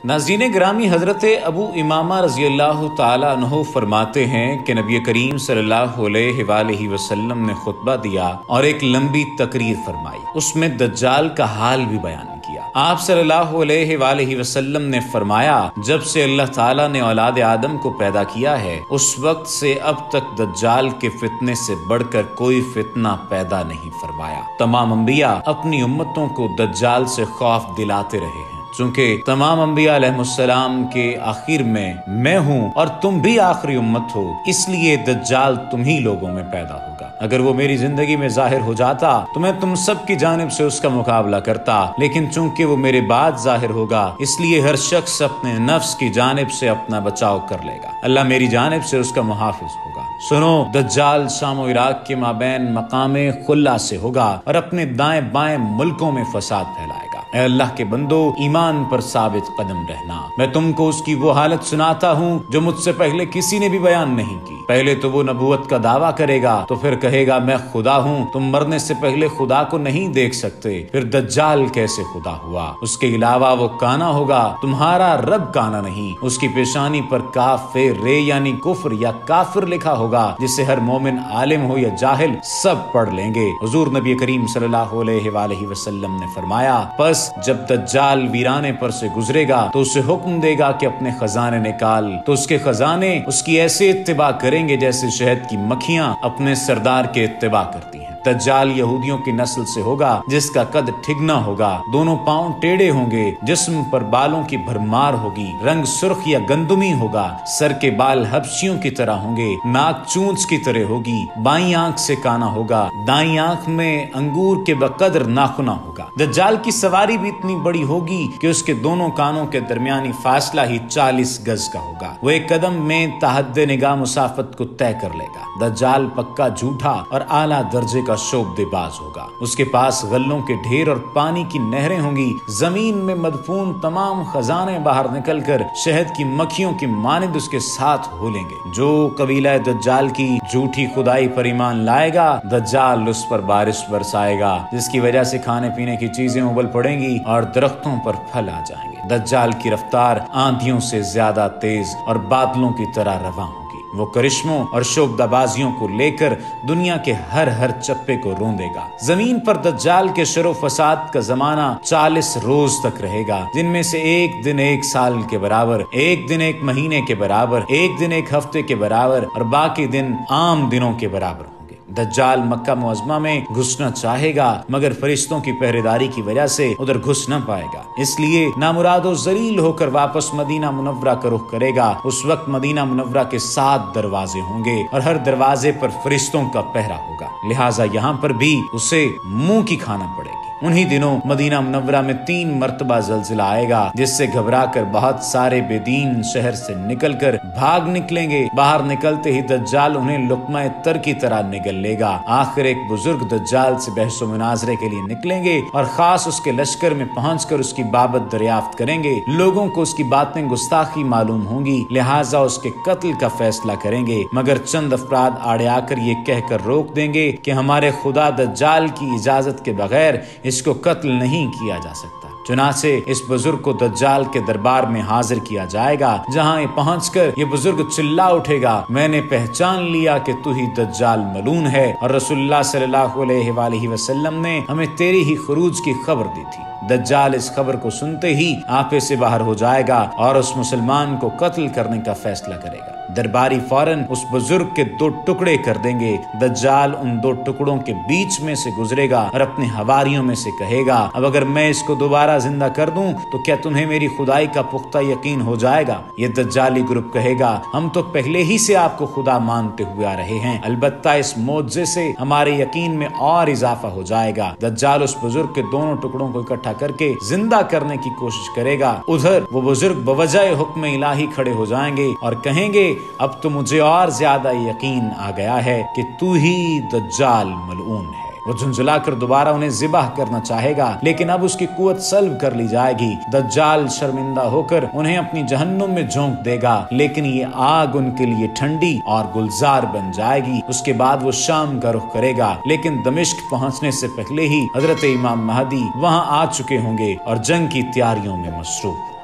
नाज़रीन ग्रामी हज़रत अबू इमामा रज़ी अल्लाह ताला अन्हु फरमाते हैं कि नबी करीम सल्लल्लाहु अलैहि वसल्लम ने खुतबा दिया और एक लंबी तकरीर फरमाई। उसमें दज्जाल का हाल भी बयान किया। आप सल्लल्लाहु अलैहि वसल्लम ने फरमाया, जब से अल्लाह ताला ने औलाद आदम को पैदा किया है उस वक्त से अब तक दज्जाल के फितने से बढ़कर कोई फितना पैदा नहीं फरमाया। तमाम अंबिया अपनी उम्मतों को दज्जाल से खौफ दिलाते रहे हैं। चूंकि तमाम अंबिया अलैहिस्सलाम के आखिर में मैं हूँ और तुम भी आखिरी उम्मत हो, इसलिए दज्जाल तुम ही लोगों में पैदा होगा। अगर वो मेरी जिंदगी में जाहिर हो जाता तो मैं तुम सब की जानिब से उसका मुकाबला करता, लेकिन चूंकि वो मेरे बाद जाहिर होगा इसलिए हर शख्स अपने नफ्स की जानिब से अपना बचाव कर लेगा। अल्लाह मेरी जानिब से उसका मुहाफिज होगा। सुनो, दज्जाल शाम और इराक के माबैन मकामे खुल्ला से होगा और अपने दाएं बाएं मुल्कों में फसाद फैलाएगा। ऐ अल्लाह के बंदो, ईमान पर साबित कदम रहना। मैं तुमको उसकी वो हालत सुनाता हूँ जो मुझसे पहले किसी ने भी बयान नहीं की। पहले तो वो नबूवत का दावा करेगा, तो फिर कहेगा मैं खुदा हूँ। तुम मरने से पहले खुदा को नहीं देख सकते, फिर दज्जाल कैसे खुदा हुआ? उसके अलावा वो काना होगा, तुम्हारा रब काना नहीं। उसकी पेशानी पर काफिर यानी कुफ्र या काफिर लिखा होगा, जिसे हर मोमिन आलिम हो या जाहिल सब पढ़ लेंगे। हुजूर नबी करीम सल्लल्लाहु अलैहि वसल्लम ने फरमाया, बस जब दज्जाल वीराने पर से गुजरेगा तो उसे हुक्म देगा कि अपने खजाने निकाल, तो उसके खजाने उसकी ऐसे इत्तिबा करेंगे जैसे शहद की मक्खियां अपने सरदार के इत्तिबा करती हैं। दज्जाल यहूदियों की नस्ल से होगा जिसका कद ठिगना होगा, दोनों पांव टेढ़े होंगे, जिस्म पर बालों की भरमार होगी, रंग सुर्ख या गंदुमी होगा, सर के बाल हबशियों की तरह होंगे, नाक चूंच की तरह होगी, बाईं आंख से काना होगा, दाईं आंख में अंगूर के बकदर नाखुना होगा। दज्जाल की सवारी भी इतनी बड़ी होगी कि उसके दोनों कानों के दरमियानी फासला ही 40 गज का होगा। वो एक कदम में तहद्दे निगाह मुसाफत को तय कर लेगा। दज्जाल पक्का झूठा और आला दर्जे का शोबदेबाज होगा। उसके पास गल्लों के ढेर और पानी की नहरें होंगी। जमीन में मदफून तमाम खजाने बाहर निकलकर शहद की मक्खियों की मानिंद उसके साथ होलेंगे। जो कबीला दज्जाल की झूठी खुदाई पर ईमान लाएगा, दज्जाल उस पर बारिश बरसाएगा, जिसकी वजह से खाने पीने की चीजें उबल पड़ेंगी और दरख्तों पर फल आ जाएंगे। दज्जाल की रफ्तार आंधियों से ज्यादा तेज और बादलों की तरह रवां होगी। वो करिश्मों और शोबदाबाजियों को लेकर दुनिया के हर चप्पे को रोंदेगा। जमीन पर दज्जाल के शरो फसाद का जमाना 40 रोज तक रहेगा, जिनमें से एक दिन एक साल के बराबर, एक दिन एक महीने के बराबर, एक दिन एक हफ्ते के बराबर और बाकी दिन आम दिनों के बराबर। दज्जाल मक्का मुअज़्ज़मा में घुसना चाहेगा, मगर फरिश्तों की पहरेदारी की वजह से उधर घुस न पाएगा। इसलिए नामुरादो जलील होकर वापस मदीना मुनव्वरा का रुख करेगा। उस वक्त मदीना मुनव्वरा के 7 दरवाजे होंगे और हर दरवाजे पर फरिश्तों का पहरा होगा, लिहाजा यहाँ पर भी उसे मुंह की खाना पड़ेगी। उन्हीं दिनों मदीना मुनव्वरा में 3 मरतबा ज़लज़ला आएगा, जिससे घबराकर बहुत सारे बेदीन शहर से निकलकर भाग निकलेंगे। बाहर निकलते ही दज्जाल उन्हें लुक़मा तर की तरह निगल लेगा। आखिर एक बुजुर्ग दज्जाल से बहस मुनाजरे के लिए निकलेंगे और खास उसके लश्कर में पहुंचकर उसकी बाबत दरियाफ्त करेंगे। लोगों को उसकी बातें गुस्ताखी मालूम होंगी, लिहाजा उसके कत्ल का फैसला करेंगे, मगर चंद अफराद आड़े आकर ये कहकर रोक देंगे कि हमारे खुदा दज्जाल की इजाजत के बगैर इसको कत्ल नहीं किया जा सकता। चुनाचे इस बुजुर्ग को दज्जाल के दरबार में हाजिर किया जाएगा, जहां पहुंचकर ये बुजुर्ग चिल्ला उठेगा, मैंने पहचान लिया कि तू ही दज्जाल मलून है और रसूलुल्लाह सल्लल्लाहु अलैहि वसल्लम ने हमें तेरी ही खुरूज की खबर दी थी। दज्जाल इस खबर को सुनते ही आपे से बाहर हो जाएगा और उस मुसलमान को कत्ल करने का फैसला करेगा। दरबारी फौरन उस बुजुर्ग के 2 टुकड़े कर देंगे। दज्जाल उन 2 टुकड़ों के बीच में से गुजरेगा और अपने हवारियों में से कहेगा, अब अगर मैं इसको दोबारा जिंदा कर दूं तो क्या तुम्हें मेरी खुदाई का पुख्ता यकीन हो जाएगा? ये दज्जाली ग्रुप कहेगा, हम तो पहले ही से आपको खुदा मानते हुए आ रहे हैं, अलबत्ता इस मौजज़े से हमारे यकीन में और इजाफा हो जाएगा। दज्जाल उस बुजुर्ग के दोनों टुकड़ों को इकट्ठा करके जिंदा करने की कोशिश करेगा। उधर वो बुजुर्ग बवजह हुक्म इलाही खड़े हो जाएंगे और कहेंगे, अब तो मुझे और ज्यादा यकीन आ गया है कि तू ही दज्जाल मलऊन है। वो झुंझुलाकर दोबारा उन्हें ज़िबाह करना चाहेगा, लेकिन अब उसकी कुव्वत सल्ब कर ली जाएगी। दज्जाल शर्मिंदा होकर उन्हें अपनी जहन्नुम में झोंक देगा, लेकिन ये आग उनके लिए ठंडी और गुलजार बन जाएगी। उसके बाद वो शाम का रुख करेगा, लेकिन दमिश्क पहुंचने से पहले ही हजरत इमाम महदी वहां आ चुके होंगे और जंग की तैयारियों में मसरूफ।